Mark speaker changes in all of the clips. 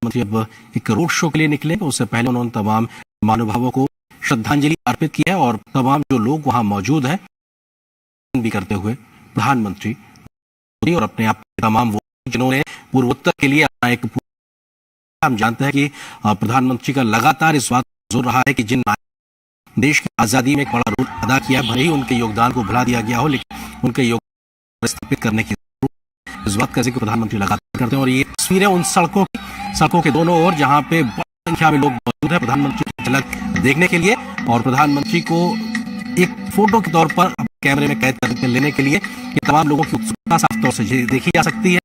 Speaker 1: प्रधानमंत्री अब एक रोड शो के लिए निकले। उससे पहले उन्होंने तमाम महानुभावों को श्रद्धांजलि अर्पित की है और तमाम जो लोग वहां मौजूद हैं भी करते हुए प्रधानमंत्री और अपने आप तमाम वो जिन्होंने पूर्वोत्तर के लिए अपना एक, हम जानते हैं कि प्रधानमंत्री का लगातार इस बात पर जोर रहा है कि जिन देश की आजादी में एक बड़ा रोल अदा किया, भले ही उनके योगदान को भुला दिया गया हो, लेकिन उनके योगदान स्थापित करने की इस बात का जिक्र प्रधानमंत्री लगातार करते हैं। और ये तस्वीरें उन सड़कों के दोनों ओर जहां पे बड़ी संख्या में लोग मौजूद हैं प्रधानमंत्री की झलक देखने के लिए और प्रधानमंत्री को एक फोटो के तौर पर कैमरे में कैद करके लेने के लिए ये तमाम लोगों की उत्सुकता साफ तौर से देखी जा सकती है।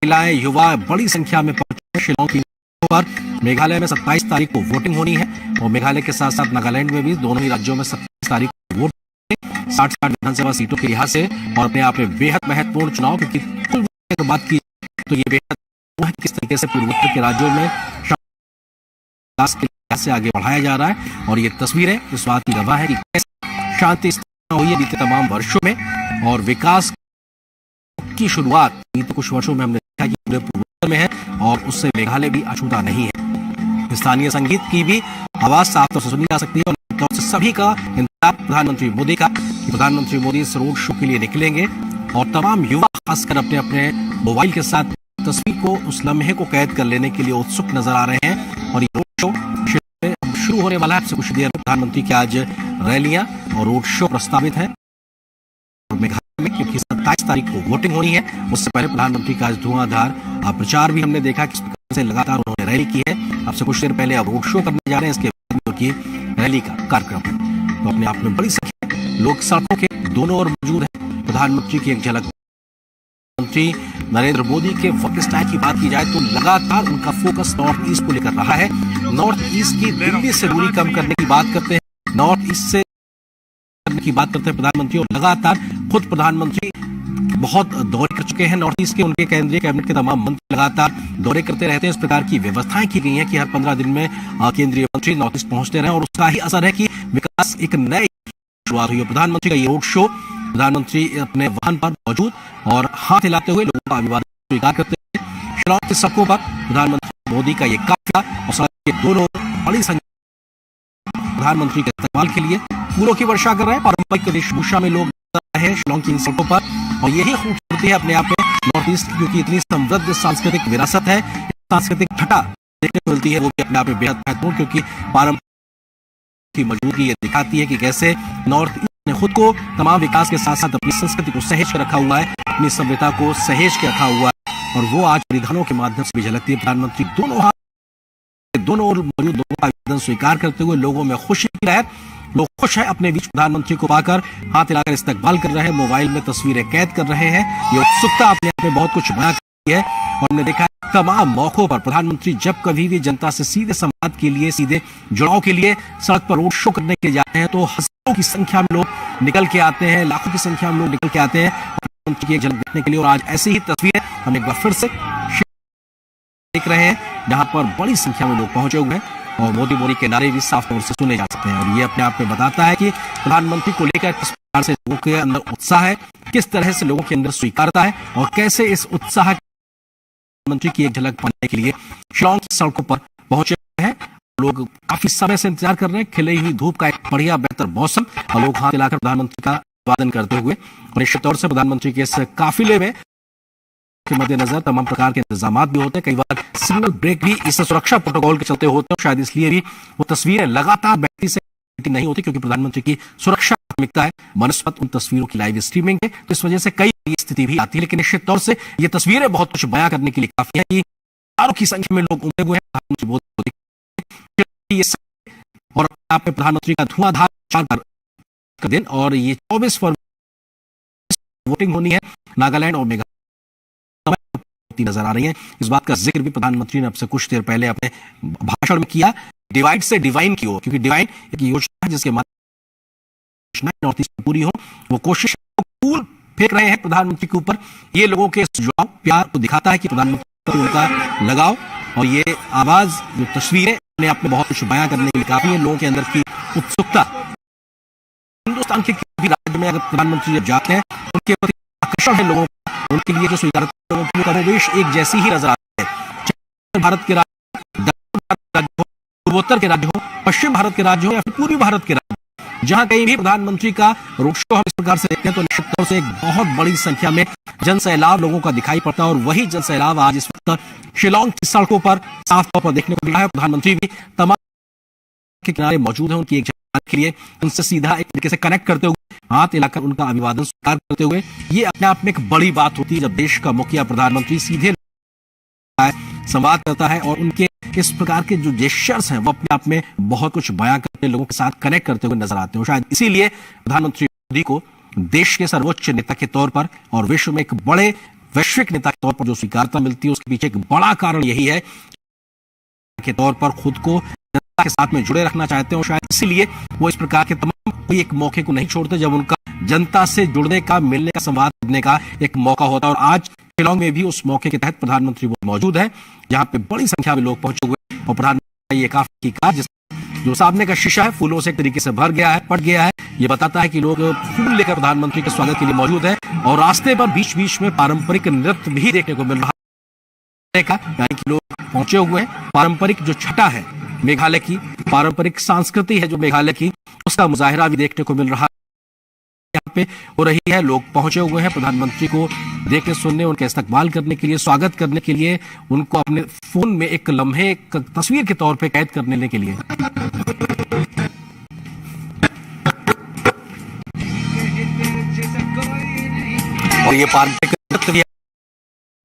Speaker 1: महिलाएं, युवा बड़ी संख्या में पहुंचे शिलांग की पर। मेघालय में 27 तारीख को वोटिंग होनी है और मेघालय के साथ साथ नागालैंड में भी दोनों ही राज्यों में 27 तारीख को वोट 60 विधानसभा सीटों के लिहाज से और अपने आप में बेहद महत्वपूर्ण चुनाव, क्योंकि कुल बात की तो ये बेहद किस तरीके से पूर्वोत्तर के राज्यों में विकास के लिहाज से आगे बढ़ाया जा रहा है। और ये तस्वीरें इस बात की गवाह है कि कैसे शांति हुई है बीते तमाम वर्षों में और विकास की शुरुआत बीते कुछ वर्षों में हमने देखा कि पूरे पूर्वोत्तर में है और उससे मेघालय भी अछूता नहीं है। स्थानीय संगीत की भी आवाज साफ तौर से सुनी जा सकती है और सभी का इंतजार प्रधानमंत्री मोदी का, प्रधानमंत्री मोदी इस रोड शो के लिए निकलेंगे और तमाम युवा खासकर अपने अपने मोबाइल के साथ तस्वीर को, उस लम्हे को कैद कर लेने के लिए उत्सुक नजर आ रहे हैं। और ये रोड शो शुरू होने वाला है आपसे कुछ देर में। प्रधानमंत्री की आज रैलियां और रोड शो प्रस्तावित है मेघालय में, क्योंकि 27 तारीख को वोटिंग होनी है। उससे पहले प्रधानमंत्री का आज धुआंधार प्रचार भी हमने देखा किस प्रकार से लगातार उन्होंने रैली की है। आपसे कुछ देर पहले अब रोड शो करने जा रहे हैं, इसके बाद उनकी रैली का कार्यक्रम है। तो अपने आप में बड़ी संख्या लोग सड़कों के दोनों ओर मौजूद है। प्रधानमंत्री की एक झलक, प्रधानमंत्री नरेंद्र मोदी के वर्क स्टाइल की बात की जाए तो लगातार उनका फोकस नॉर्थ ईस्ट को लेकर रहा है। नॉर्थ ईस्ट की दिल्ली से दूरी कम करने की बात करते हैं, नॉर्थ ईस्ट से की बात करते हैं प्रधानमंत्री और लगातार खुद प्रधानमंत्री बहुत दौरे कर चुके हैं नॉर्थ ईस्ट के। उनके केंद्रीय कैबिनेट के तमाम मंत्री लगातार दौरे करते रहते हैं। इस प्रकार की व्यवस्थाएं की गई हैं कि हर 15 दिन में केंद्रीय मंत्री नॉर्थ ईस्ट पहुंचते रहे और उसका ही असर है कि विकास एक नई शुरुआत हुई है। प्रधानमंत्री का ये रोड शो, प्रधानमंत्री अपने वाहन पर मौजूद और हाथ हिलाते हुए लोगों का अभिवादन स्वीकार करते हैं। शिलांग की सड़कों पर प्रधानमंत्री मोदी का ये काफिला और सड़क के दोनों बड़ी संख्या प्रधानमंत्री के इस्तेमाल के लिए फूलों की वर्षा कर रहे हैं। पारंपरिक वेशभूषा में लोग हैं शिलांग की इन सड़कों पर और यही खूबसूरती है अपने आप में नॉर्थ ईस्ट की, क्योंकि इतनी समृद्ध सांस्कृतिक विरासत है, सांस्कृतिक छटा देखने को मिलती है, वो भी अपने आप में बेहद महत्वपूर्ण, क्योंकि पारंपरिक की मौजूदगी ये दिखाती है कि कैसे नॉर्थ ईस्ट ने खुद को तमाम विकास के साथ साथ अपनी संस्कृति को सहेज के रखा हुआ है, अपनी सभ्यता को सहेज के रखा हुआ है और वो आज परिधानों के माध्यम से भी झलकती है। प्रधानमंत्री दोनों ओर मौजूद लोगों का अभिवादन स्वीकार करते हुए लोगों में खुशी की लहर, लोग खुश हैं अपने बीच प्रधानमंत्री को पाकर, हाथ हिलाकर इस्तकबाल कर रहे हैं, मोबाइल में तस्वीरें कैद कर रहे हैं। ये उत्सुकता अपने आप में बहुत कुछ बयां करती है और हमने देखा है तमाम मौकों पर प्रधानमंत्री जब कभी भी जनता से सीधे संवाद के लिए, सीधे जुड़ाव के लिए सड़क पर रोड शो करने के लिए जाते हैं तो हजारों की संख्या में लोग निकल के आते हैं, लाखों की संख्या में लोग निकल के आते हैं प्रधानमंत्री की एक झलक देखने के लिए। और आज ऐसी ही तस्वीरें हम एक बार फिर से देख रहे हैं जहां पर बड़ी संख्या में लोग पहुंचे हुए हैं और मोदी मोदी के नारे भी साफ तौर से सुने जा सकते हैं। और ये अपने आप में बताता है कि प्रधानमंत्री को लेकर किस प्रकार से लोगों के अंदर उत्साह है, किस तरह से लोगों के अंदर स्वीकारता है और कैसे इस उत्साह प्रधानमंत्री की एक झलक पाने के लिए शिलांग की सड़कों पर पहुंचे हैं। लोग काफी समय से इंतजार कर रहे हैं, खिली हुई धूप का एक बढ़िया बेहतर मौसम और लोग हाथ हिलाकर प्रधानमंत्री का अभिवादन करते हुए और निश्चित तौर से प्रधानमंत्री के इस काफिले में के मद्देनजर तमाम प्रकार के इंतजाम भी होते हैं। कई बार सिग्नल ब्रेक भी इस सुरक्षा प्रोटोकॉल के चलते होते हैं, शायद इसलिए भी वो तस्वीरें लगातार बैटरी से नहीं होती, क्योंकि प्रधानमंत्री की सुरक्षा प्राथमिकता है बनस्पत उन तस्वीरों की लाइव स्ट्रीमिंग है। तो इस वजह से कई स्थिति भी आती है, लेकिन निश्चित तौर से ये तस्वीरें बहुत कुछ बयां करने के लिए काफी है कि हजारों की संख्या में लोग उमड़े हुए हैं और आप में प्रधानमंत्री का धुआंधार का दिन और ये 24 फरवरी वोटिंग होनी है नागालैंड और मेघालय नजर आ रही है। इस बात का जिक्र भी प्रधानमंत्री ने अब से कुछ देर पहले अपने भाषण में किया, डिवाइड से डिवाइन की ओर, क्योंकि डिवाइन एक योजना है जिसके माध्यम नॉर्थ ईस्ट पूरी हो, वो कोशिश फूल फेंक रहे हैं प्रधानमंत्री के ऊपर। ये लोगों के जुड़ाव प्यार को दिखाता है कि प्रधानमंत्री उनका लगाव और ये आवाज, जो तस्वीरें अपने आप में बहुत कुछ बयां करने के लिए काफी है। लोगों के अंदर की उत्सुकता, हिंदुस्तान के किसी भी राज्य में अगर प्रधानमंत्री जब जाते हैं उनके प्रति आकर्षण है लोगों का, उनके लिए जो स्वीकार लोगों की प्रवेश एक जैसी ही नजर आती है। भारत के राज्य, दक्षिण भारत के राज्य हो, पूर्वोत्तर के राज्य हो, पश्चिम भारत के राज्य हो या फिर पूर्वी भारत के राज्य, जहां कहीं भी प्रधानमंत्री का रोड शो हम इस प्रकार से देखते हैं तो निश्चित तौर से एक बहुत बड़ी संख्या में जनसैलाब लोगों का दिखाई पड़ता है। और वही जनसैलाब आज इस वक्त शिलांग की सड़कों पर साफ तौर पर देखने को मिला है। प्रधानमंत्री भी तमाम के किनारे मौजूद है, उनकी एक जानकारी के लिए उनसे सीधा एक तरीके से कनेक्ट करते हुए, हाथ हिलाकर उनका अभिवादन स्वीकार करते हुए। ये अपने आप में एक बड़ी बात होती है जब देश का मुखिया प्रधानमंत्री सीधे संवाद करता है और उनके इस प्रकार के जो जेस्चर्स हैं वो अपने आप में बहुत कुछ बयां करते, लोगों के साथ कनेक्ट करते हुए नजर आते हैं। शायद इसीलिए प्रधानमंत्री मोदी को देश के सर्वोच्च नेता के तौर पर और विश्व में एक बड़े वैश्विक नेता के तौर पर जो स्वीकारता मिलती है, उसके पीछे एक बड़ा कारण यही है के तौर पर खुद को जनता के साथ में जुड़े रखना चाहते हैं। और शायद इसीलिए वो इस प्रकार के तमाम कोई एक मौके को नहीं छोड़ते जब उनका जनता से जुड़ने का, मिलने का, संवाद करने का एक मौका होता है। और आज शिलांग में भी उस मौके के तहत प्रधानमंत्री वो मौजूद है, जहां पे बड़ी संख्या में लोग पहुंचे हुए और प्रधानमंत्री ये काफी कार जो सामने का शीशा है फूलों से एक तरीके से भर गया है, पट गया है। ये बताता है कि लोग फूल लेकर प्रधानमंत्री के स्वागत के लिए मौजूद है। और रास्ते पर बीच बीच में पारंपरिक नृत्य भी देखने को मिल रहा है, यानी कि लोग पहुंचे हुए हैं। पारंपरिक जो छटा है मेघालय की, पारंपरिक संस्कृति है जो मेघालय की, उसका मुजाहिरा भी देखने को मिल रहा है यहाँ पे हो रही है। लोग पहुंचे हुए हैं प्रधानमंत्री को देखने, सुनने, उनके इस्तकबाल करने के लिए, स्वागत करने के लिए, उनको अपने फोन में एक लम्हे, एक तस्वीर के तौर पे कैद करने के लिए। और ये पारंपरिक नृत्य भी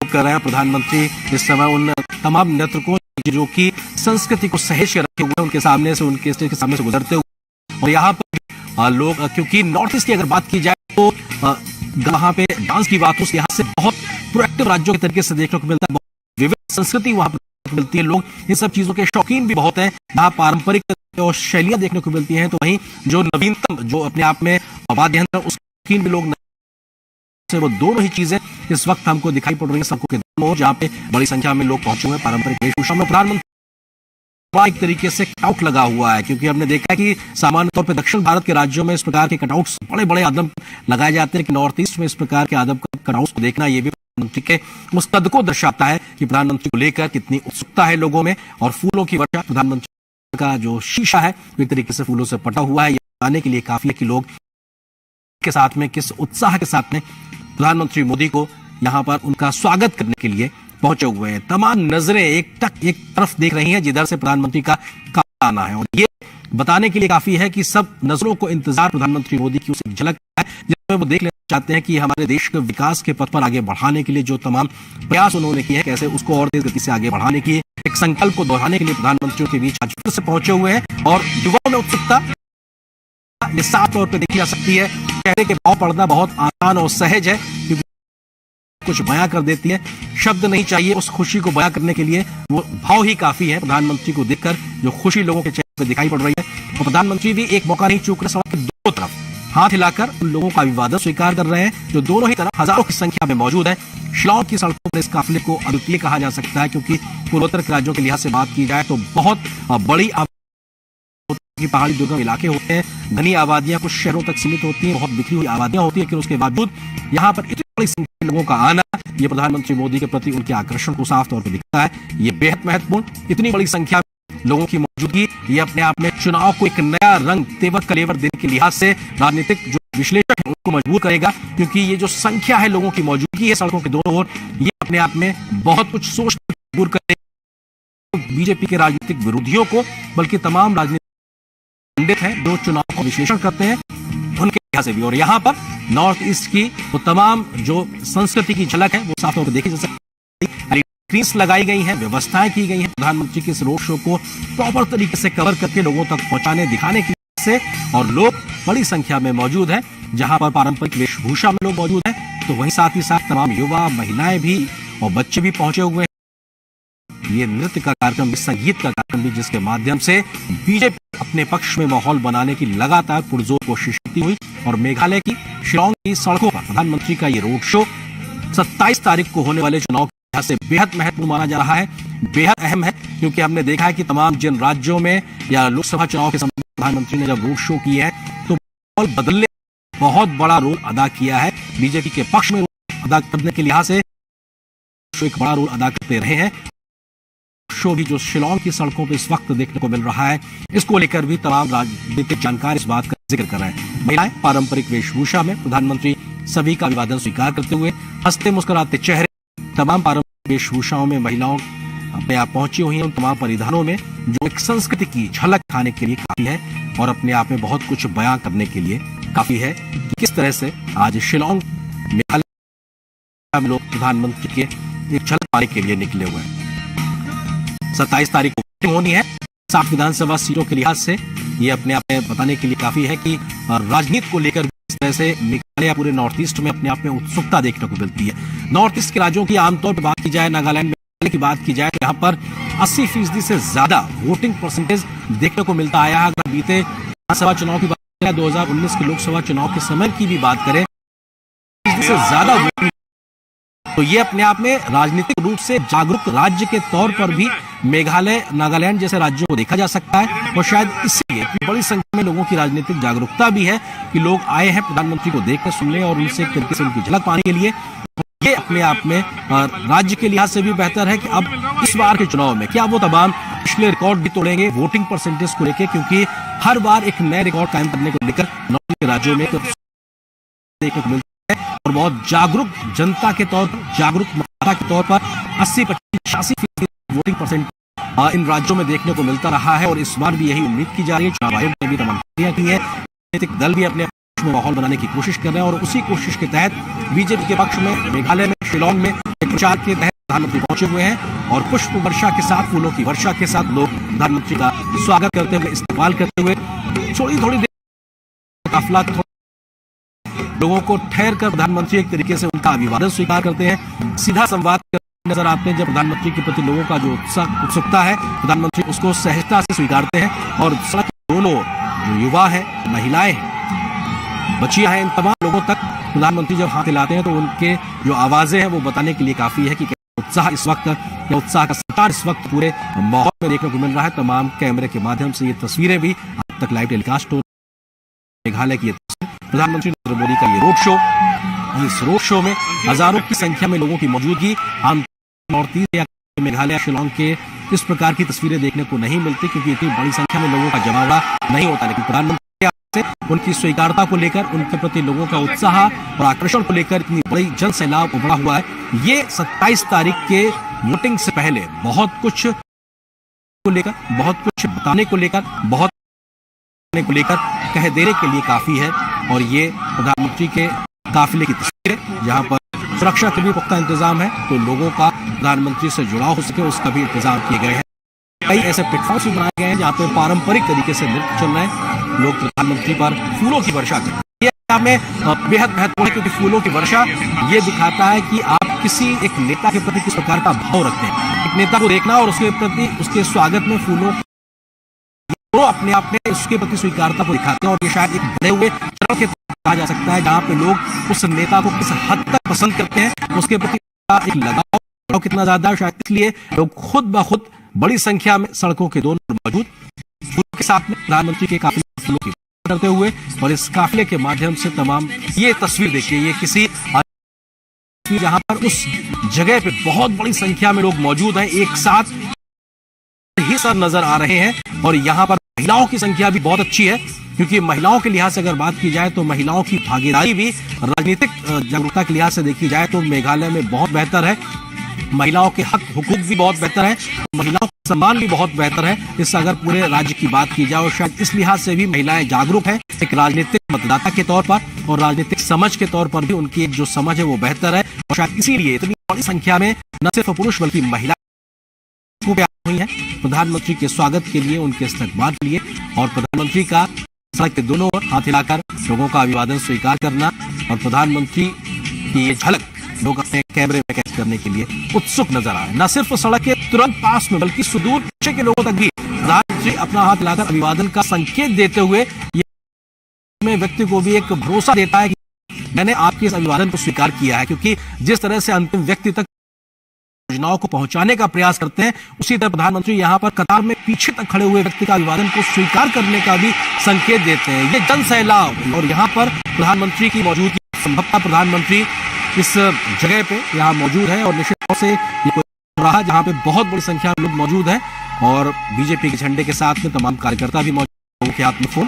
Speaker 1: कर रहे हैं प्रधानमंत्री इस समय उन तमाम नर्तकों जो कि संस्कृति को सहेज के रखे हुए हैं, उनके सामने से, उनके स्टेज के सामने से गुजरते हुए। और यहाँ पर लोग, क्योंकि नॉर्थ ईस्ट की अगर बात की जाए तो वहां पे डांस की बात हो, यहाँ से बहुत प्रोएक्टिव राज्यों के तरीके से देखने को मिलता है, बहुत विविध संस्कृति वहां पर मिलती है। लोग इन सब चीजों के शौकीन भी बहुत हैं, यहाँ पारंपरिक शैलियां देखने को मिलती हैं। तो वहीं जो नवीनतम, जो अपने आप में वाद्य यंत्र, उसके शौकीन भी लोग, वो दोनों ही चीजें इस वक्त हमको दिखाई पड़ रही है सबको के दोनों, जहाँ पे बड़ी संख्या में लोग पहुंचे हुए हैं पारंपरिक वेशभूषा में। प्रधानमंत्री एक तरीके से कटआउट लगा हुआ है, क्योंकि हमने देखा कि सामान्य तौर पर दक्षिण भारत के राज्यों में इस प्रकार के कटआउट्स बड़े बड़े आदम लगाए जाते हैं, कि नॉर्थ ईस्ट में इस प्रकार के आदम कटआउट्स को देखना, ये भी प्रधानमंत्री के उस कद को दर्शाता है कि प्रधानमंत्री को लेकर कितनी उत्सुकता है लोगों में। और फूलों की वर्षा, प्रधानमंत्री का जो शीशा है एक तरीके से फूलों से पटा हुआ है, ये बताने के लिए काफी है कि लोग के साथ में किस उत्साह के साथ में प्रधानमंत्री मोदी को यहां पर उनका स्वागत करने के लिए पहुंचे हुए हैं। तमाम नजरें एक तरफ देख रही हैं जिधर से प्रधानमंत्री का आना है। और ये बताने के लिए काफी है कि सब नजरों को इंतजार प्रधानमंत्री मोदी की उस झलक है, जिसमें वो देख लेना चाहते हैं कि हमारे देश के विकास के पथ पर आगे बढ़ाने के लिए जो तमाम प्रयास उन्होंने किए हैं, कैसे उसको और तेज गति से आगे बढ़ाने की एक संकल्प को दोहराने के लिए प्रधानमंत्रियों के बीच आज फिर से पहुंचे हुए हैं। और युवाओं में उत्सुकता ये साफ तौर पर देखी जा सकती है। चेहरे के भाव पढ़ना बहुत आसान और सहज है, क्योंकि कुछ बयां कर देती है, शब्द नहीं चाहिए उस खुशी को बयां करने के लिए, वो भाव ही काफी है। प्रधानमंत्री को देखकर जो खुशी लोगों के चेहरे पर दिखाई पड़ रही है, और प्रधानमंत्री भी एक मौका नहीं चूक रहे, सड़क के दोनों तरफ हाथ हिलाकर उन लोगों का अभिवादन स्वीकार कर रहे हैं जो दोनों ही तरफ हजारों की संख्या में मौजूद है। शिलांग की सड़कों पर इस काफिले को अद्वितीय कहा जा सकता है, क्योंकि पूर्वोत्तर के राज्यों के लिहाज से बात की जाए तो बहुत बड़ी की पहाड़ी दुर्गम इलाके होते हैं, घनी आबादियां कुछ शहरों तक सीमित होती हैं, बहुत बिखरी हुई आबादियां होती हैं, लेकिन उसके बावजूद यहाँ पर इतनी बड़ी संख्या में लोगों का आना, ये प्रधानमंत्री मोदी के प्रति उनके आकर्षण को साफ तौर पर दिखता है। ये बेहद महत्वपूर्ण, इतनी बड़ी संख्या में लोगों की मौजूदगी, ये अपने आप में चुनाव को एक नया रंग, तेवर कलेवर देने के लिहाज से राजनीतिक जो विश्लेषक है उनको मजबूर करेगा, क्योंकि ये जो संख्या है लोगों की मौजूदगी है सड़कों के दोनों ओर, ये अपने आप में बहुत कुछ सोचने मजबूर करेगा बीजेपी के राजनीतिक विरोधियों को, बल्कि तमाम राजनीतिक पंडित हैं जो चुनाव का विश्लेषण करते हैं उनके लिहाज से भी। और यहाँ पर नॉर्थ ईस्ट की वो तमाम जो संस्कृति की झलक है वो साफ तौर पर देखी जा सकती है। स्क्रीन्स लगाई गई हैं, व्यवस्थाएं की गई हैं प्रधानमंत्री के इस रोड शो को प्रॉपर तरीके से कवर करके लोगों तक पहुंचाने, दिखाने की से। और लोग बड़ी संख्या में मौजूद हैं, जहां पर पारंपरिक वेशभूषा में लोग मौजूद हैं, तो वहीं साथ ही साथ तमाम युवा, महिलाएं भी और बच्चे भी पहुंचे हुए हैं। ये नृत्य का कार्यक्रम, संगीत का कार्यक्रम भी, जिसके माध्यम से बीजेपी अपने पक्ष में माहौल बनाने की लगातार पुरजोर कोशिश करती हुई। और मेघालय की शिलांग की सड़कों पर प्रधानमंत्री का ये रोड शो 27 तारीख को होने वाले चुनाव के लिहाज से बेहद महत्वपूर्ण माना जा रहा है, बेहद अहम है, क्योंकि हमने देखा है कि तमाम जिन राज्यों में या लोकसभा चुनाव के समय प्रधानमंत्री ने जब रोड शो किया है तो माहौल बदलने बहुत बड़ा रोल अदा किया है। बीजेपी के पक्ष में अदा करने के लिहाज से एक बड़ा रोल अदा करते रहे हैं। शो भी जो शिलांग की सड़कों पर इस वक्त देखने को मिल रहा है, इसको लेकर भी तमाम राजनीतिक जानकार इस बात का जिक्र कर रहे हैं। महिलाएं पारंपरिक वेशभूषा में, प्रधानमंत्री सभी का अभिवादन स्वीकार करते हुए हंसते मुस्कुराते चेहरे, तमाम पारंपरिक वेशभूषाओं में महिलाओं अपने आप पहुंची हुई हैं। उन तमाम परिधानों में जो एक संस्कृति की झलक खाने के लिए काफी है और अपने आप में बहुत कुछ बयां करने के लिए काफी है कि किस तरह से आज शिलांग मेघालय में लोग प्रधानमंत्री के एक झलक पाने के लिए निकले हुए हैं। 27 तारीख को वोटिंग होनी है। 60 विधानसभा सीटों के लिहाज से ये अपने आप में बताने के लिए काफी है कि राजनीति को लेकर इस तरह से मेघालय पूरे नॉर्थ ईस्ट में अपने आप में उत्सुकता देखने को मिलती है। नॉर्थ ईस्ट के राज्यों की आमतौर पर बात की जाए, नागालैंड की बात की जाए तो यहाँ पर 80% से ज्यादा वोटिंग परसेंटेज देखने को मिलता आया है। अगर बीते विधानसभा चुनाव की बात करें, 2019 के लोकसभा चुनाव के समय की भी बात करें, से ज्यादा वोटिंग, तो ये अपने आप में राजनीतिक रूप से जागरूक राज्य के तौर पर भी मेघालय, नागालैंड जैसे राज्यों को देखा जा सकता है। और शायद इसलिए बड़ी संख्या में लोगों की राजनीतिक जागरूकता भी है कि लोग आए हैं प्रधानमंत्री को देखकर, सुनने और उनसे एक तरीके से उनकी झलक पाने के लिए। ये अपने आप में राज्य के लिहाज से भी बेहतर है कि अब इस बार के चुनाव में क्या वो तमाम पिछले रिकॉर्ड भी तोड़ेंगे वोटिंग परसेंटेज को लेकर, क्योंकि हर बार एक नए रिकॉर्ड कायम करने को लेकर नॉर्थ के राज्यों में देखने को मिलता है। और बहुत जागरूक जनता के तौर पर, जागरूक मतदाता के तौर पर 80-85% वोटिंग परसेंट इन राज्यों में देखने को मिलता रहा है। और इस बार भी यही उम्मीद की जा रही है। चुनाव आयोग ने भी तमाम तैयारियां की है, राजनीतिक दल भी अपने में माहौल बनाने की कोशिश कर रहे हैं और उसी कोशिश के तहत बीजेपी के पक्ष में मेघालय में शिलांग में एक प्रचार के तहत प्रधानमंत्री पहुंचे हुए हैं और पुष्प वर्षा के साथ, फूलों की वर्षा के साथ लोग प्रधानमंत्री का स्वागत करते हुए, इस्तेमाल करते हुए थोड़ी देर काफिला लोगों को ठहर कर प्रधानमंत्री एक तरीके से उनका अभिवादन स्वीकार करते हैं, सीधा संवाद नजर आते हैं। जब प्रधानमंत्री के प्रति लोगों का जो उत्सुकता है, प्रधानमंत्री उसको सहजता से स्वीकारते हैं। और सड़क दोनों जो युवा है, महिलाएं हैं, बच्चियां हैं, इन तमाम लोगों तक प्रधानमंत्री जब हाथ हिलाते हैं तो उनके जो आवाजें हैं वो बताने के लिए काफी है कि उत्साह इस वक्त, या उत्साह का सतार इस वक्त पूरे माहौल में देखने को मिल रहा है। तमाम कैमरे के माध्यम से ये तस्वीरें भी अब तक लाइव टेलीकास्ट हो, मेघालय की प्रधानमंत्री नरेंद्र मोदी का ये रोड शो, इस रोड शो में हजारों की संख्या में लोगों की मौजूदगी आम नॉर्थ ईस्ट या मेघालय, शिलांग के इस प्रकार की तस्वीरें देखने को नहीं मिलती, क्योंकि इतनी बड़ी संख्या में लोगों का जमावड़ा नहीं होता। लेकिन प्रधानमंत्री से उनकी स्वीकारता को लेकर, उनके प्रति लोगों का उत्साह और आकर्षण को लेकर इतनी बड़ी जन सैलाब उमड़ा हुआ है। ये 27 तारीख के वोटिंग से पहले बहुत कुछ को लेकर, बहुत कुछ बताने को लेकर, बहुत को लेकर कह देने के लिए काफी है। और ये प्रधानमंत्री के काफिले की तस्वीर है, जहां पर सुरक्षा के भी पुख्ता इंतजाम है, तो लोगों का प्रधानमंत्री से जुड़ाव हो सके उसका भी इंतजाम किए गए हैं। कई ऐसे प्लेटफॉर्म्स भी बनाए गए हैं जहाँ पे पारंपरिक तरीके से नृत्य चल रहे हैं, लोग प्रधानमंत्री पर फूलों की वर्षा करते हैं। ये हमें बेहद महत्वपूर्ण है, क्योंकि फूलों की वर्षा ये दिखाता है कि आप किसी एक नेता के प्रति किस प्रकार का भाव रखते हैं। एक नेता को देखना और उसके प्रति, उसके स्वागत में फूलों तो अपने आप में उसके प्रति स्वीकारता को दिखाते हैं। और ये शायद एक बढ़े हुए चरण के कहा जा सकता है, जहाँ पे लोग उस नेता को किस हद तक पसंद करते हैं, उसके प्रति एक लगाव कितना ज्यादा है। शायद इसलिए लोग खुद ब खुद बड़ी संख्या में सड़कों के दोनों मौजूद फूलों के साथ में प्रधानमंत्री के काफिले फूलों की करते हुए, और इस काफिले के माध्यम से तमाम ये तस्वीर देखिए, ये किसी जहां पर उस जगह पे बहुत बड़ी संख्या में लोग मौजूद हैं, एक साथ ही सब नजर आ रहे हैं। और यहाँ पर महिलाओं की संख्या भी बहुत अच्छी है, क्योंकि महिलाओं के लिहाज से अगर बात की जाए तो महिलाओं की भागीदारी भी राजनीतिक जागरूकता के लिहाज से देखी जाए तो मेघालय में बहुत बेहतर है। महिलाओं के हक हुकूक भी बहुत बेहतर है, महिलाओं का सम्मान भी बहुत बेहतर है। इससे अगर पूरे राज्य की बात की जाए, और शायद इस लिहाज से भी महिलाएं जागरूक हैं, एक राजनीतिक मतदाता के तौर पर और राजनीतिक समझ के तौर पर भी उनकी एक जो समझ है वो बेहतर है। और शायद इसीलिए इतनी बड़ी संख्या में न सिर्फ पुरुष बल्कि महिला हुई है प्रधानमंत्री के स्वागत के लिए, उनके इस्तकबाल के लिए। और प्रधानमंत्री का सड़क के दोनों ओर हाथ हिलाकर लोगों का अभिवादन स्वीकार करना और प्रधानमंत्री की ये झलक लोग अपने कैमरे में कैद करने के लिए उत्सुक नजर आए। न सिर्फ सड़क के तुरंत पास में बल्कि सुदूर पीछे के लोगों तक भी प्रधानमंत्री अपना हाथ हिलाकर अभिवादन का संकेत देते हुए ये व्यक्ति को भी एक भरोसा देता है कि मैंने आपके इस अभिवादन को स्वीकार किया है। क्योंकि जिस तरह से अंतिम व्यक्ति तक योजनाओं को पहुंचाने का प्रयास करते हैं, उसी तरह प्रधानमंत्री यहां पर कतार में पीछे तक खड़े हुए व्यक्ति का अभिवादन को स्वीकार करने का भी संकेत देते हैं। ये जन सैलाब, और यहां पर प्रधानमंत्री की मौजूदगी, संभवतः प्रधानमंत्री इस जगह पे यहां मौजूद है और निश्चित तौर से ये कोई चौराहा जहां पे बहुत बड़ी संख्या में लोग मौजूद हैं और बीजेपी के झंडे के साथ में तमाम कार्यकर्ता भी मौजूद हैं। लोगों के हाथ में फोन।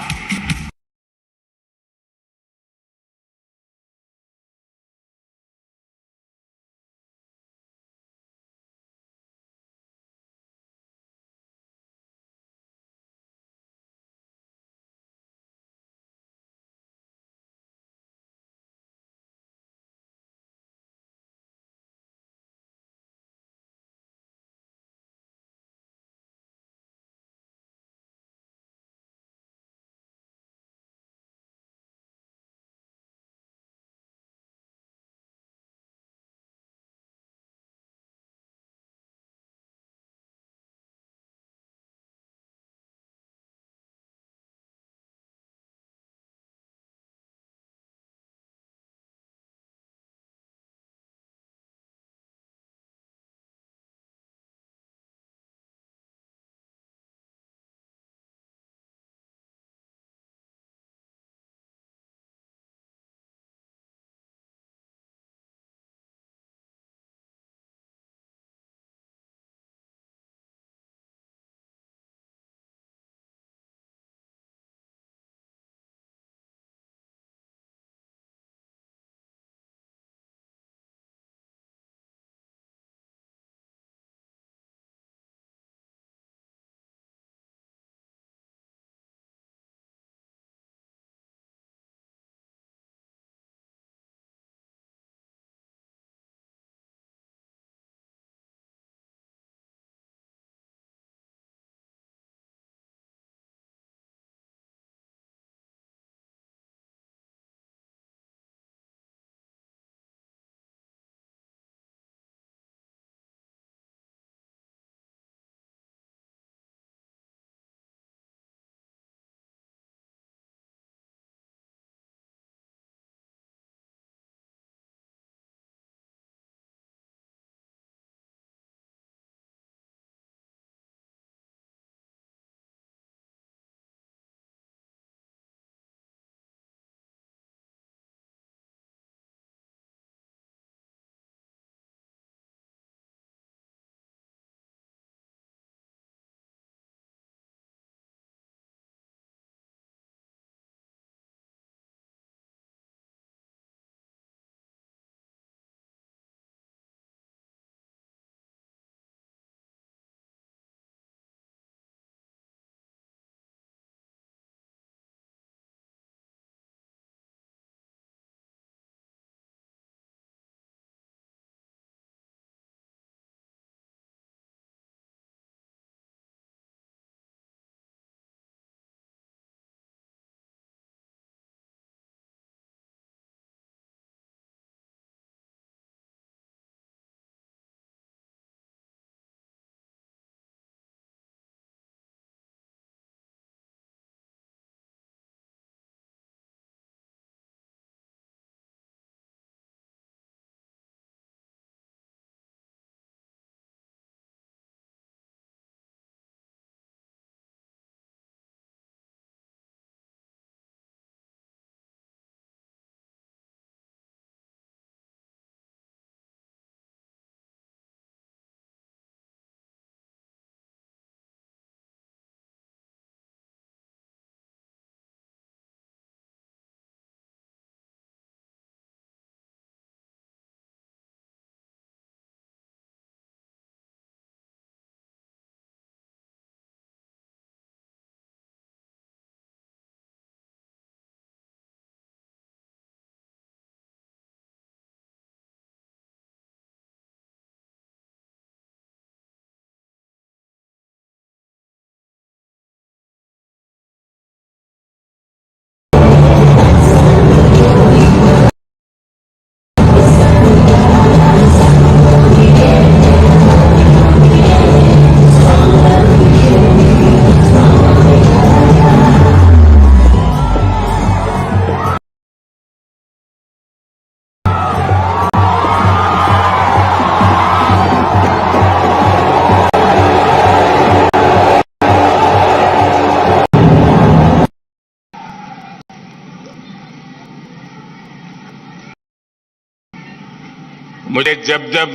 Speaker 2: मुझे जब जब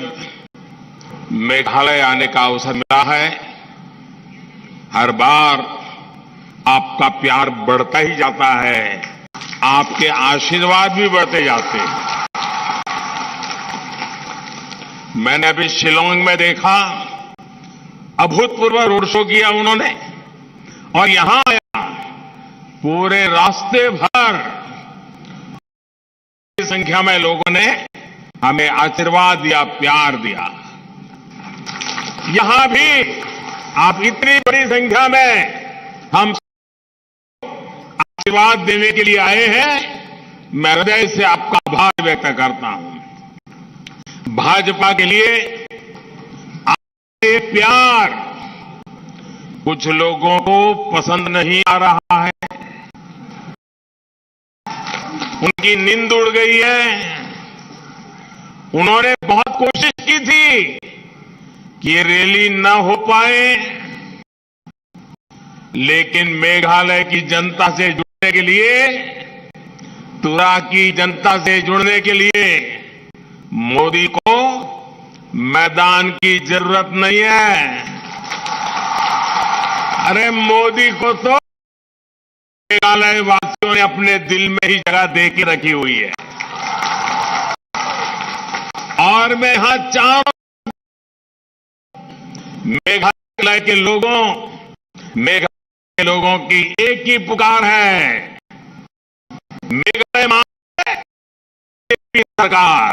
Speaker 2: मेघालय आने का अवसर मिला है। हर बार आपका प्यार बढ़ता ही जाता है, आपके आशीर्वाद भी बढ़ते जाते हैं। मैंने अभी शिलांग में देखा, अभूतपूर्व रोड शो किया उन्होंने, और यहां आया पूरे रास्ते भर संख्या में लोगों ने हमें आशीर्वाद दिया, प्यार दिया। यहां भी आप इतनी बड़ी संख्या में हम आशीर्वाद देने के लिए आए हैं। मैं हृदय से आपका आभार व्यक्त करता हूं। भाजपा के लिए आपके प्यार कुछ लोगों को पसंद नहीं आ रहा है, उनकी नींद उड़ गई है। उन्होंने बहुत कोशिश की थी कि ये रैली न हो पाए, लेकिन मेघालय की जनता से जुड़ने के लिए, तुरा की जनता से जुड़ने के लिए मोदी को मैदान की जरूरत नहीं है। अरे मोदी को तो मेघालय वासियों ने अपने दिल में ही जगह दे के रखी हुई है। और मैं यहां चारों मेघालय के लोगों की एक ही पुकार है, मेघालय मांगे बीजेपी सरकार,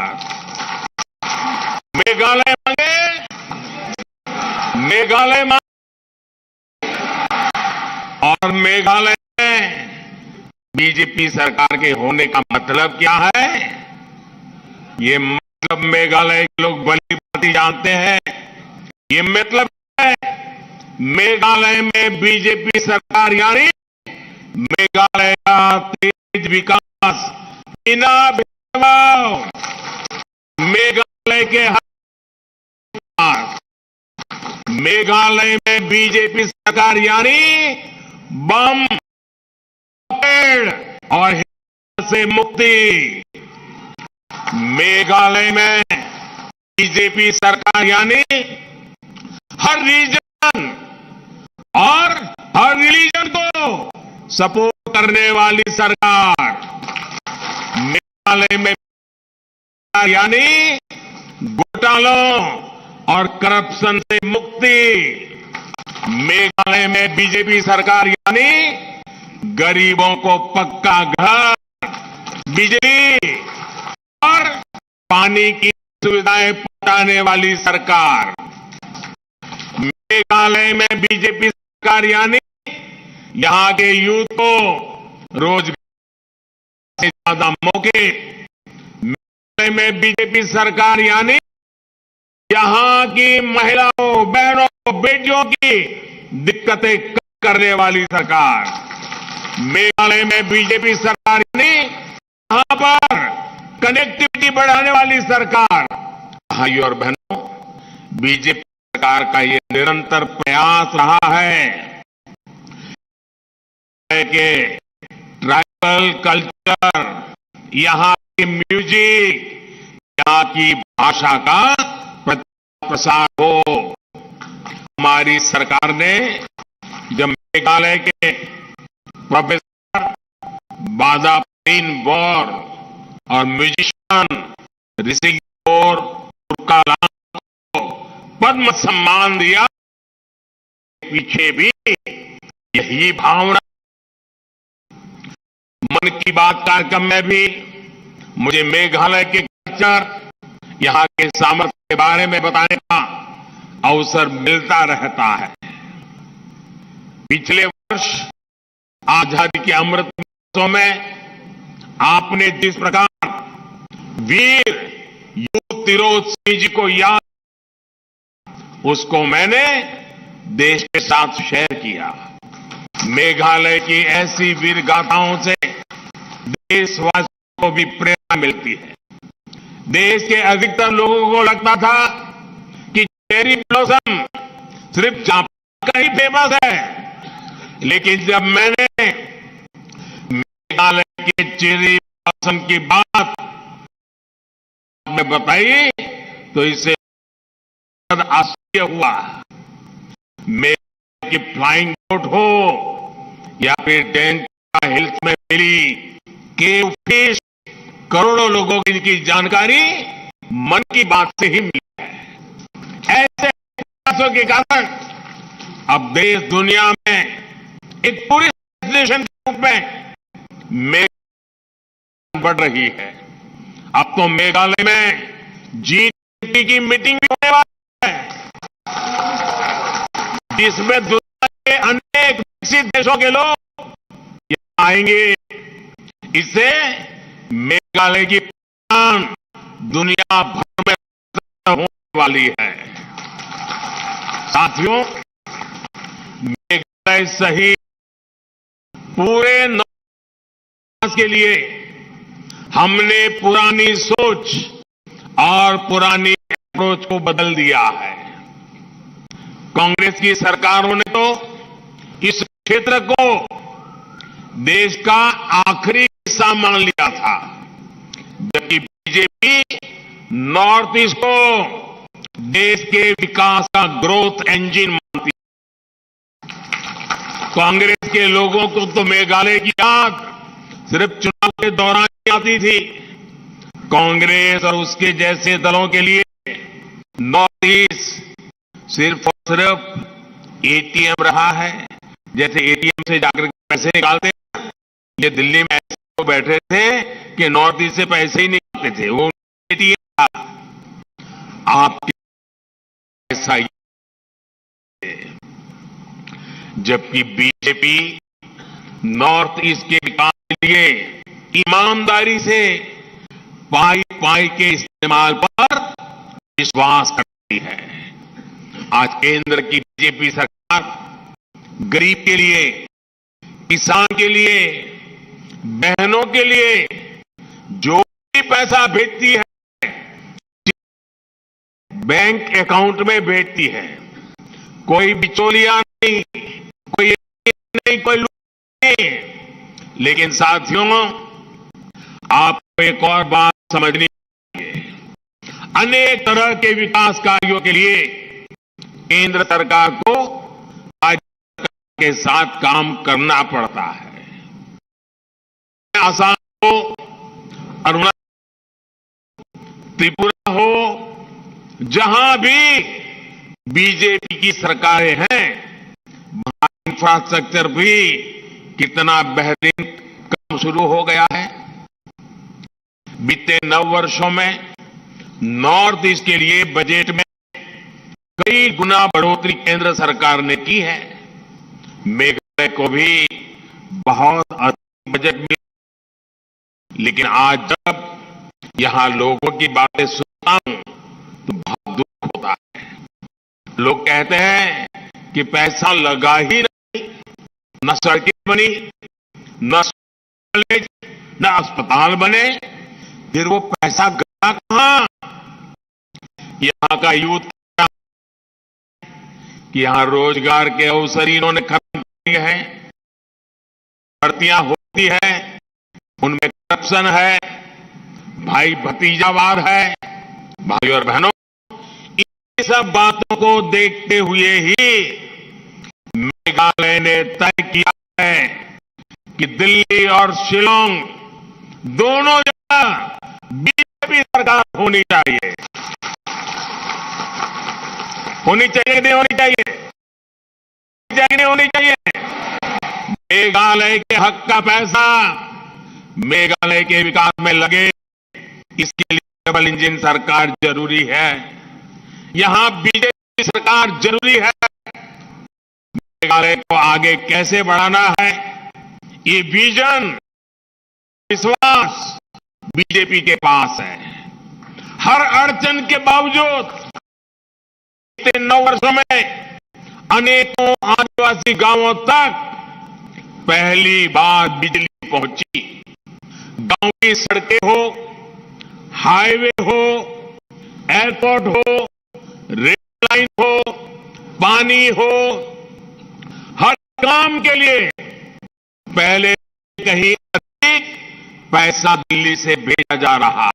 Speaker 2: मेघालय मांगे, और मेघालय में बीजेपी सरकार के होने का मतलब क्या है? ये मतलब मेघालय के लोग भली भांति जानते हैं। ये मतलब है मेघालय में बीजेपी सरकार यानी मेघालय का तेज विकास बिना भेदभाव, मेघालय के हर, मेघालय में बीजेपी सरकार यानी बम, पेड़ और हिंसा से मुक्ति। मेघालय में बीजेपी सरकार यानी हर रीजन और हर रिलीजन को सपोर्ट करने वाली सरकार। मेघालय में यानी घोटालों और करप्शन से मुक्ति। मेघालय में बीजेपी सरकार यानी गरीबों को पक्का घर, बिजली और पानी की सुविधाएं पहुंचाने वाली सरकार। मेघालय में बीजेपी सरकार यानी यहां के यूथ को रोजगार से ज्यादा मौके। मेघालय में बीजेपी सरकार यानी यहां की महिलाओं, बहनों, बेटियों की दिक्कतें कम करने वाली सरकार। मेघालय में बीजेपी सरकार यानी यहां पर कनेक्टिविटी बढ़ाने वाली सरकार। भाइयों और बहनों, बीजेपी सरकार का ये निरंतर प्रयास रहा है कि ट्राइबल कल्चर, यहां की म्यूजिक, यहां की भाषा का प्रसार हो। हमारी सरकार ने जब मेघालय के प्रोफेसर बाजापीन बोर और म्यूजिशियन ऋषि बोर तुर्कालाम को पद्म सम्मान दिया, पीछे भी यही भावना। मन की बात कार्यक्रम में भी मुझे मेघालय के कल्चर, यहां के सामर्थ्य के बारे में बताने का अवसर मिलता रहता है। पिछले वर्ष आजादी के अमृत महोत्सव में आपने जिस प्रकार वीर यू तिरोत सिंह जी को याद, उसको मैंने देश के साथ शेयर किया। मेघालय की ऐसी वीर गाथाओं से देशवासियों को भी प्रेरणा मिलती है। देश के अधिकतर लोगों को लगता था कि चेरी ब्लॉसम सिर्फ जापान का ही फेमस है, लेकिन जब मैंने मेघालय के चेरी ब्लॉसम की बात में बताई तो इसे हुआ, मेघालय की फ्लाइंग बोट हो या फिर डेंका हिल्स में मिली केव फिश, करोड़ों लोगों की इनकी जानकारी मन की बात से ही मिली है। ऐसे प्रयासों के कारण अब देश दुनिया में एक टूरिस्ट डेस्टिनेशन के रूप में मेघालय बढ़ रही है। अब तो मेघालय में G20 की मीटिंग भी होने वाली है, जिसमें दुनिया के अनेक विकसित देशों के लोग यहां आएंगे। इससे मेघालय की पहचान दुनिया भर में होने वाली है। साथियों, मेघालय सहित पूरे नॉर्थ के लिए हमने पुरानी सोच और पुरानी अप्रोच को बदल दिया है। कांग्रेस की सरकारों ने तो इस क्षेत्र को देश का आखिरी हिस्सा मान लिया था, जबकि बीजेपी नॉर्थ ईस्ट को देश के विकास का ग्रोथ इंजन मानती है। कांग्रेस के लोगों को तो मेघालय की याद सिर्फ चुनाव के दौरान ही आती थी। कांग्रेस और उसके जैसे दलों के लिए नॉर्थ ईस्ट सिर्फ और सिर्फ एटीएम रहा है। जैसे एटीएम से जाकर पैसे निकालते हैं, ये दिल्ली में ऐसे लोग बैठे थे कि नॉर्थ ईस्ट से पैसे ही निकालते थे, वो एटीएम था। आपके ऐसा ही है। जबकि बीजेपी नॉर्थ ईस्ट के विकास के लिए ईमानदारी से पाई पाई के इस्तेमाल पर विश्वास करती है। आज केंद्र की बीजेपी सरकार गरीब के लिए, किसान के लिए, बहनों के लिए जो भी पैसा भेजती है, बैंक अकाउंट में भेजती है। कोई बिचौलिया नहीं, कोई नहीं, कोई लूट नहीं। लेकिन साथियों, आपको एक और बात समझनी चाहिए। अनेक तरह के विकास कार्यों के लिए केंद्र सरकार को राज्य सरकार के साथ काम करना पड़ता है। आसाम हो, अरुणाचल, त्रिपुरा हो, जहां भी बीजेपी की सरकारें हैं, वहां इंफ्रास्ट्रक्चर भी कितना बेहतरीन काम शुरू हो गया है। बीते 9 वर्षों में नॉर्थ ईस्ट के लिए बजट में कई गुना बढ़ोतरी केंद्र सरकार ने की है। मेघालय को भी बहुत अधिक बजट मिला, लेकिन आज जब यहां लोगों की बातें सुनता हूं तो बहुत दुख होता है। लोग कहते हैं कि पैसा लगा ही नहीं, न सड़कें बनी, न कॉलेज, न अस्पताल बने, फिर वो पैसा गया कहां? यहां का यूथ कि यहां रोजगार के अवसर इन्होंने खत्म किए हैं। भर्तियां होती है, उनमें करप्शन है, भाई भतीजावाद है। भाई और बहनों, इन सब बातों को देखते हुए ही मेघालय ने तय किया है कि दिल्ली और शिलोंग दोनों जगह बीजेपी सरकार होनी चाहिए। होनी चाहिए, नहीं होनी चाहिए? नहीं होनी चाहिए। मेघालय के हक का पैसा मेघालय के विकास में लगे, इसके लिए डबल इंजन सरकार जरूरी है। यहां बीजेपी सरकार जरूरी है। मेघालय को आगे कैसे बढ़ाना है, ये विजन, विश्वास बीजेपी के पास है। हर अड़चन के बावजूद पिछले 9 वर्षों में अनेकों आदिवासी गांवों तक पहली बार बिजली पहुंची। गांव की सड़कें हो, हाईवे हो, एयरपोर्ट हो, रेल लाइन हो, पानी हो, हर काम के लिए पहले कहीं अधिक पैसा दिल्ली से भेजा जा रहा।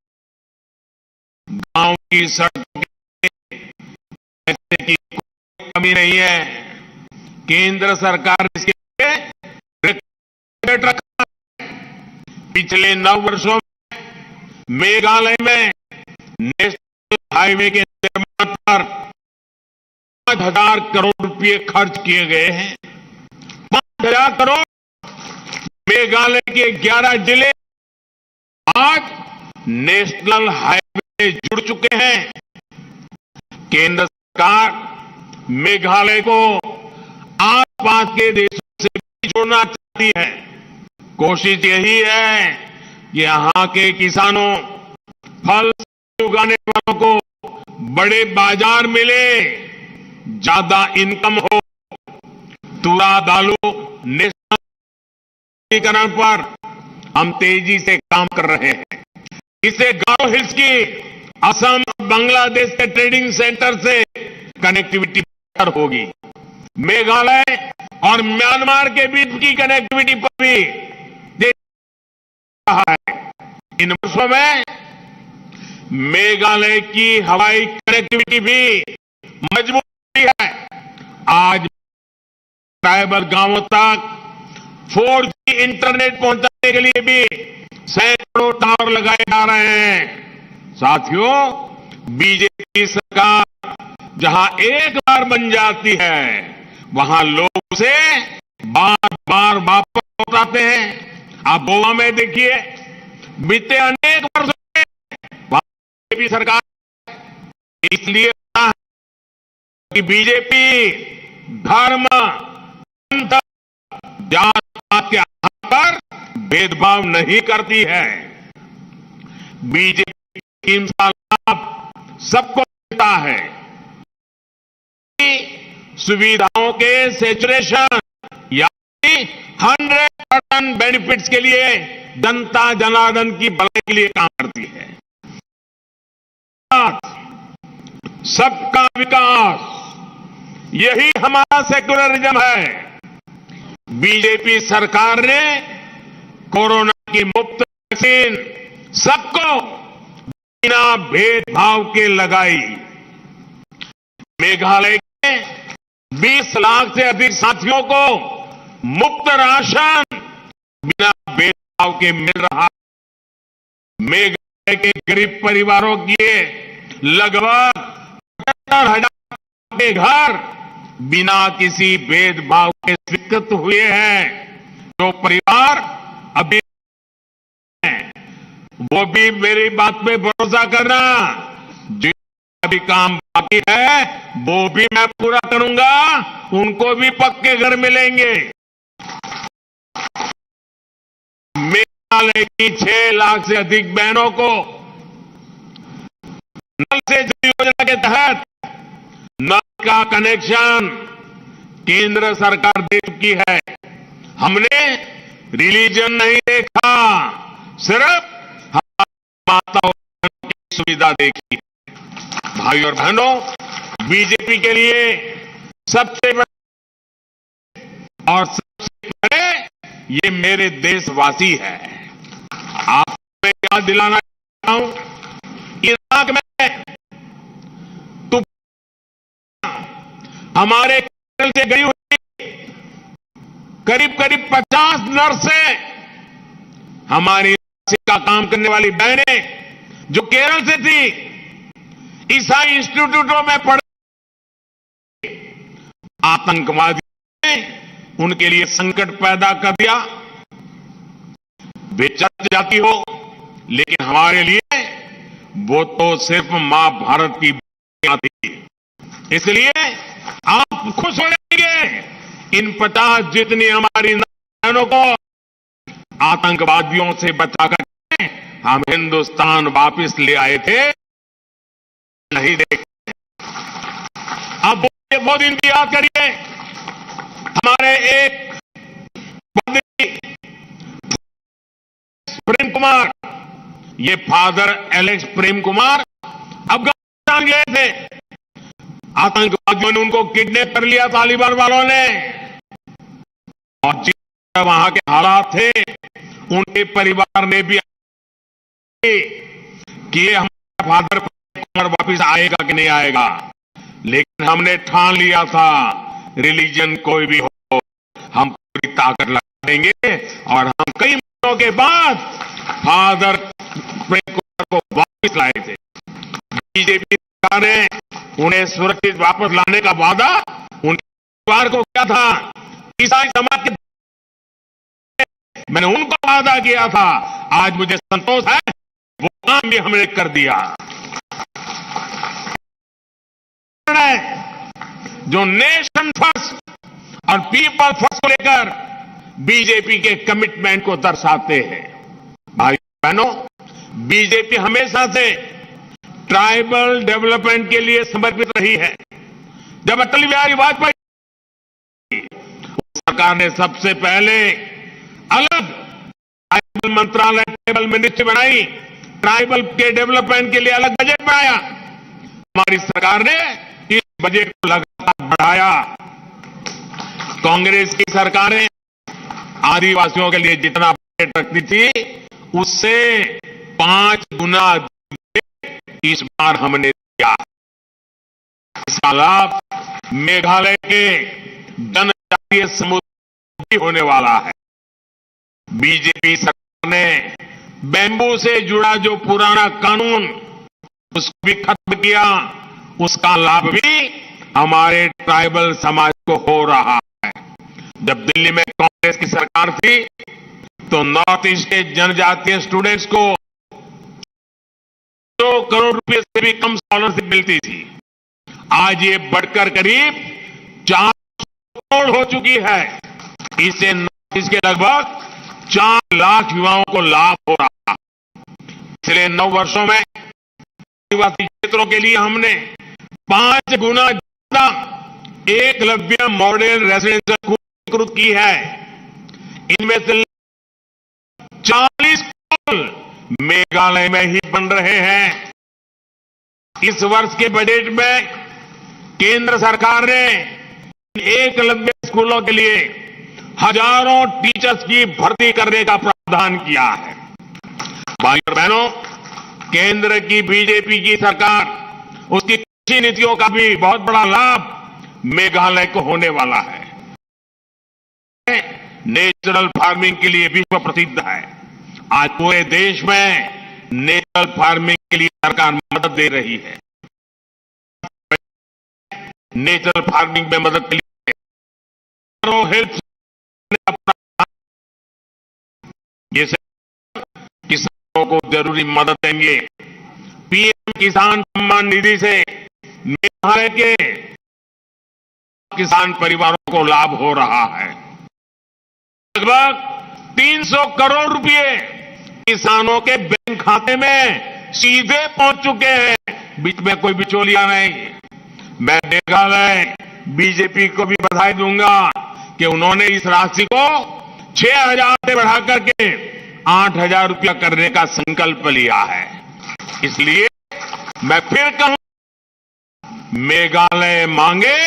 Speaker 2: गांव की सड़कों के पैसे की कोई कमी नहीं है। केंद्र सरकार ने इसके लिए बजट रखा है। पिछले 9 वर्षों में मेघालय में नेशनल हाईवे के निर्माण पर 5,000 करोड़ रुपए खर्च किए गए हैं। 5,000 करोड़। मेघालय के 11 जिले आज नेशनल हाईवे से जुड़ चुके हैं। केंद्र सरकार मेघालय को आसपास के देशों से भी जोड़ना चाहती है। कोशिश यही है कि यहां के किसानों, फल उगाने वालों को बड़े बाजार मिले, ज्यादा इनकम हो। तुरा दालू नेशनलीकरण पर हम तेजी से काम कर रहे हैं। इससे गारो हिल्स की असम और बांग्लादेश के ट्रेडिंग सेंटर से कनेक्टिविटी बेहतर होगी। मेघालय और म्यांमार के बीच की कनेक्टिविटी पर भी देख रहा है। इन वर्षों में मेघालय की हवाई कनेक्टिविटी भी मजबूत हुई है। आज ट्राइबल गांवों तक 4G इंटरनेट पहुंचाने के लिए भी सैकड़ों टावर लगाए जा रहे हैं। साथियों, बीजेपी सरकार जहां एक बार बन जाती है, वहां लोग उसे बार बार वापस लौटाते हैं। आप गोवा में देखिए, बीते अनेक वर्षों में बीजेपी सरकार इसलिए बना है कि बीजेपी धर्म, पंथ, जात पात के आधार पर भेदभाव नहीं करती है। बीजेपी स्कीम का लाभ सबको मिलता है। सुविधाओं के सैचुरेशन यानी 100% बेनिफिट्स के लिए जनता जनार्दन की भलाई के लिए काम करती है। सबका विकास, यही हमारा सेक्युलरिज्म है। बीजेपी सरकार ने कोरोना की मुफ्त वैक्सीन सबको बिना भेदभाव के लगाई। मेघालय के 20 लाख से अधिक साथियों को मुफ्त राशन बिना भेदभाव के मिल रहा है। मेघालय के गरीब परिवारों के लगभग 75,000 के घर बिना किसी भेदभाव के स्वीकृत हुए हैं। जो परिवार अभी वो भी मेरी बात पे भरोसा करना, जो अभी काम बाकी है वो भी मैं पूरा करूंगा, उनको भी पक्के घर मिलेंगे। मेघालय की 6 लाख से अधिक बहनों को नल से जल योजना के तहत नल का कनेक्शन केंद्र सरकार दे चुकी है। हमने रिलीजन नहीं देखा, सिर्फ माता और बहनों की सुविधा देखी है। भाई और बहनों, बीजेपी के लिए सबसे बड़े और सबसे पहले ये मेरे देशवासी है। आपको मैं क्या दिलाना चाहता हूं, इराक में हमारे केरल से गई हुई करीब 50 नर्सें, हमारी का काम करने वाली बहनें जो केरल से थी, ईसाई इंस्टीट्यूटों में पढ़, आतंकवादी ने उनके लिए संकट पैदा कर दिया। वे चर्च जाती हो, लेकिन हमारे लिए वो तो सिर्फ मां भारत की बेटियां थी। इसलिए आप खुश हो जाएंगे, इन 50 जितनी हमारी बहनों को आतंकवादियों से बचाकर हम हिंदुस्तान वापस ले आए थे, नहीं देखते। अब वो दिन की याद करिए, हमारे एक प्रेम कुमार, ये फादर एलेक्स प्रेम कुमार अफगानिस्तान गए थे। आतंकवादियों ने उनको किडनैप कर लिया, तालिबान वालों ने, और वहां के हालात थे, उनके परिवार ने भी कि ये हमारा फादर कुमार वापिस आएगा कि नहीं आएगा। लेकिन हमने ठान लिया था रिलीजन कोई भी हो, हम पूरी ताकत लगा देंगे और हम कई महीनों के बाद फादर प्रेम कुमार को वापस लाए थे। बीजेपी सरकार ने उन्हें सुरक्षित वापस लाने का वादा उनके परिवार को किया था। ईसाई समाज के मैंने उनको वादा किया था। आज मुझे संतोष है वो काम भी हमने कर दिया। जो नेशन फर्स्ट और पीपल फर्स्ट को लेकर बीजेपी के कमिटमेंट को दर्शाते हैं। भाई बहनों, बीजेपी हमेशा से ट्राइबल डेवलपमेंट के लिए समर्पित रही है। जब अटल बिहारी वाजपेयी सरकार ने सबसे पहले अलग ट्राइबल मंत्रालय, ट्राइबल मिनिस्ट्री बनाई, ट्राइबल के डेवलपमेंट के लिए अलग बजट बनाया। हमारी सरकार ने इस बजट को लगातार बढ़ाया। कांग्रेस की सरकारें आदिवासियों के लिए जितना बजट रखती थी उससे 5 गुना इस बार हमने दिया। इसका लाभ मेघालय के जनजातीय समुदाय को भी होने वाला है। बीजेपी सरकार ने बैम्बू से जुड़ा जो पुराना कानून उसको भी खत्म किया। उसका लाभ भी हमारे ट्राइबल समाज को हो रहा है। जब दिल्ली में कांग्रेस की सरकार थी तो नॉर्थ ईस्ट के जनजातीय स्टूडेंट्स को 2 करोड़ रुपए से भी कम स्कॉलरशिप मिलती थी। आज ये बढ़कर करीब 4 करोड़ हो चुकी है। इससे नॉर्थ ईस्ट के लगभग 4 लाख युवाओं को लाभ हो रहा है। पिछले 9 वर्षों में आदिवासी क्षेत्रों के लिए हमने 5 गुना ज्यादा एकलव्य मॉडल रेजिडेंशियल स्कूल स्वीकृत की है। इनमें से 40 स्कूल मेघालय में ही बन रहे हैं। इस वर्ष के बजट में केंद्र सरकार ने एकलव्य स्कूलों के लिए हजारों टीचर्स की भर्ती करने का प्रावधान किया है। भाई और बहनों, केंद्र की बीजेपी की सरकार उसकी कृषि नीतियों का भी बहुत बड़ा लाभ मेघालय को होने वाला है। नेचुरल फार्मिंग के लिए विश्व प्रसिद्ध है। आज पूरे देश में नेचुरल फार्मिंग के लिए सरकार मदद दे रही है। नेचुरल फार्मिंग में मदद के लिए हेल्प किसानों को जरूरी मदद देंगे। पीएम किसान सम्मान निधि से मेघालय के किसान परिवारों को लाभ हो रहा है। लगभग 300 करोड़ रुपए किसानों के बैंक खाते में सीधे पहुंच चुके हैं। बीच में कोई बिचौलिया नहीं। मैं मेघालय बीजेपी को भी बधाई दूंगा कि उन्होंने इस राशि को 6,000 से बढ़ाकर के 8,000 रुपया करने का संकल्प लिया है। इसलिए मैं फिर कहूं, मेघालय मांगे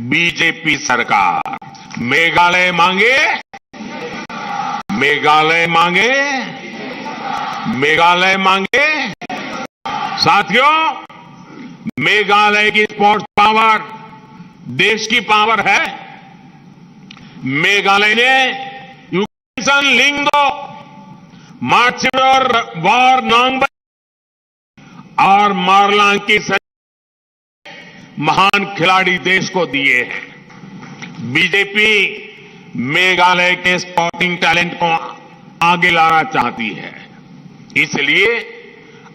Speaker 2: बीजेपी सरकार, मेघालय मांगे, मेघालय मांगे, मेघालय मांगे। साथियों, मेघालय की स्पोर्ट्स पावर देश की पावर है। मेघालय ने यूकेशन लिंगो, मार्चिडोर वार नांगबई और मारलांग की महान खिलाड़ी देश को दिए हैं। बीजेपी मेघालय के स्पोर्टिंग टैलेंट को आगे लाना चाहती है। इसलिए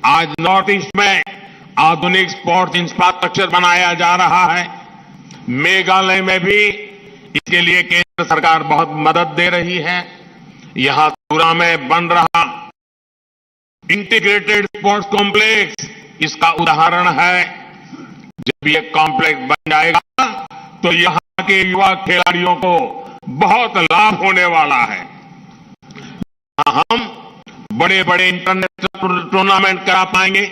Speaker 2: आज नॉर्थ ईस्ट में आधुनिक स्पोर्ट्स इंफ्रास्ट्रक्चर बनाया जा रहा है। मेघालय में भी इसके लिए केंद्र सरकार बहुत मदद दे रही है। यहां तुरा में बन रहा इंटीग्रेटेड स्पोर्ट्स कॉम्प्लेक्स इसका उदाहरण है। जब ये कॉम्प्लेक्स बन जाएगा तो यहां के युवा खिलाड़ियों को बहुत लाभ होने वाला है। हम बड़े बड़े इंटरनेशनल टूर्नामेंट करा पाएंगे।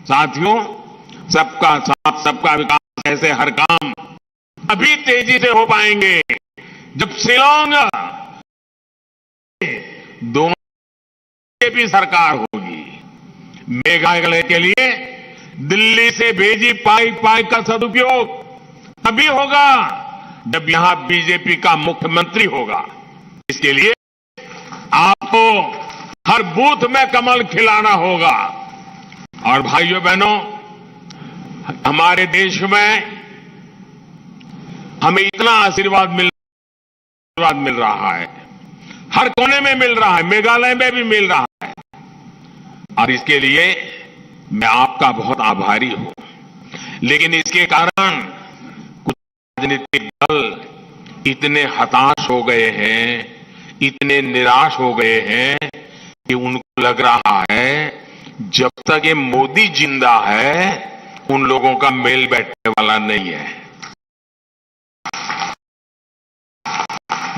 Speaker 2: साथियों, सबका साथ सबका विकास ऐसे हर काम अभी तेजी से हो पाएंगे जब शिलांग दोनों की सरकार होगी। मेघालय के लिए दिल्ली से भेजी पाई का सदुपयोग तभी होगा जब यहां बीजेपी का मुख्यमंत्री होगा। इसके लिए आपको हर बूथ में कमल खिलाना होगा। और भाइयों बहनों, हमारे देश में हमें इतना आशीर्वाद मिल रहा है, हर कोने में मिल रहा है, मेघालय में भी मिल रहा है, और इसके लिए मैं आपका बहुत आभारी हूं। लेकिन इसके कारण कुछ राजनीतिक दल इतने हताश हो गए हैं, इतने निराश हो गए हैं कि उनको लग रहा है जब तक ये मोदी जिंदा है उन लोगों का मेल बैठने वाला नहीं है।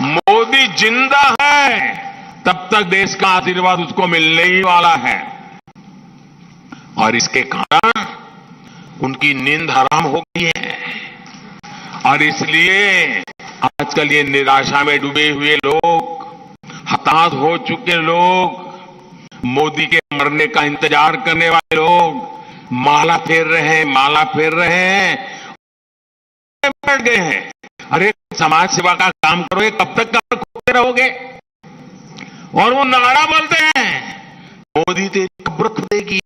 Speaker 2: मोदी जिंदा है तब तक देश का आशीर्वाद उसको मिलने ही वाला है, और इसके कारण उनकी नींद हराम हो गई है। और इसलिए आजकल ये निराशा में डूबे हुए लोग, हताश हो चुके लोग, मोदी के मरने का इंतजार करने वाले लोग माला फेर रहे हैं, बैठ गए हैं। अरे समाज सेवा का काम करोगे, कब तक खोते रहोगे? और वो नारा बोलते हैं मोदी तेरी कब्र खुदेगी।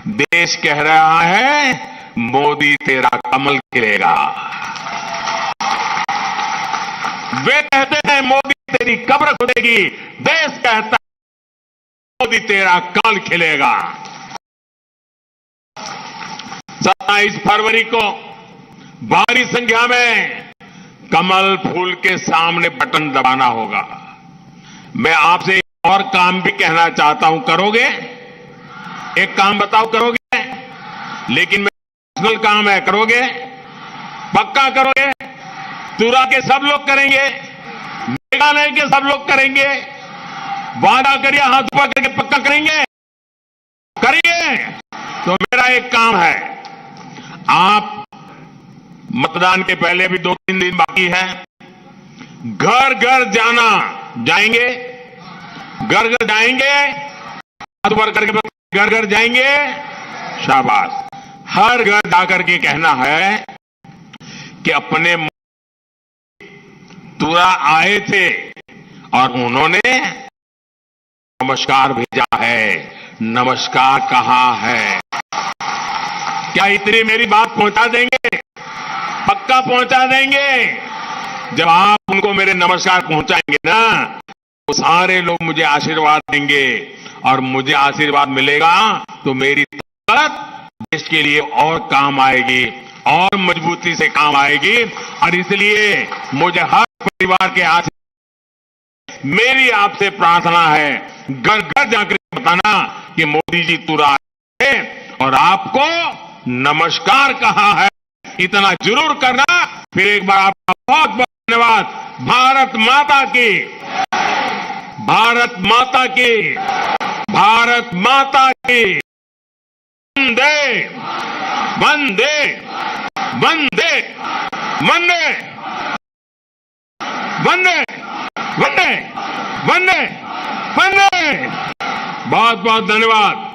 Speaker 2: देश कह रहा है मोदी तेरा कमल खिलेगा। वे कहते हैं मोदी तेरी कब्र खुदेगी, देश कहता है मोदी तेरा कमल खिलेगा। 27 फरवरी को भारी संख्या में कमल फूल के सामने बटन दबाना होगा। मैं आपसे एक और काम भी कहना चाहता हूं, करोगे? एक काम बताओ, करोगे? लेकिन पर्सनल काम है, करोगे? पक्का करोगे? तुरा के सब लोग करेंगे, मेघालय के सब लोग करेंगे, वादा करिए, हाथ ऊपर करके पक्का करेंगे? तो मेरा एक काम है, आप मतदान के पहले भी 2-3 दिन बाकी है, घर घर जाएंगे, घर घर जाएंगे, हाथ ऊपर करके घर घर जाएंगे, शाबाश। हर घर जाकर के कहना है कि अपने तुरा आए थे और उन्होंने नमस्कार भेजा है, नमस्कार कहा है। क्या इतनी मेरी बात पहुंचा देंगे? पक्का पहुंचा देंगे। जब आप उनको मेरे नमस्कार पहुंचाएंगे ना, तो सारे लोग मुझे आशीर्वाद देंगे, और मुझे आशीर्वाद मिलेगा तो मेरी ताकत देश के लिए और काम आएगी, और मजबूती से काम आएगी। और इसलिए मुझे हर परिवार के मेरी आपसे प्रार्थना है, घर घर जाकर बताना कि मोदी जी तुरा है और आपको नमस्कार कहा है, इतना जरूर करना। फिर एक बार आपका बहुत बहुत धन्यवाद। भारत माता की, भारत माता की, भारत माता की। वंदे वंदे वंदे वंदे वंदे वंदे वंदे वंदे। बहुत बहुत धन्यवाद।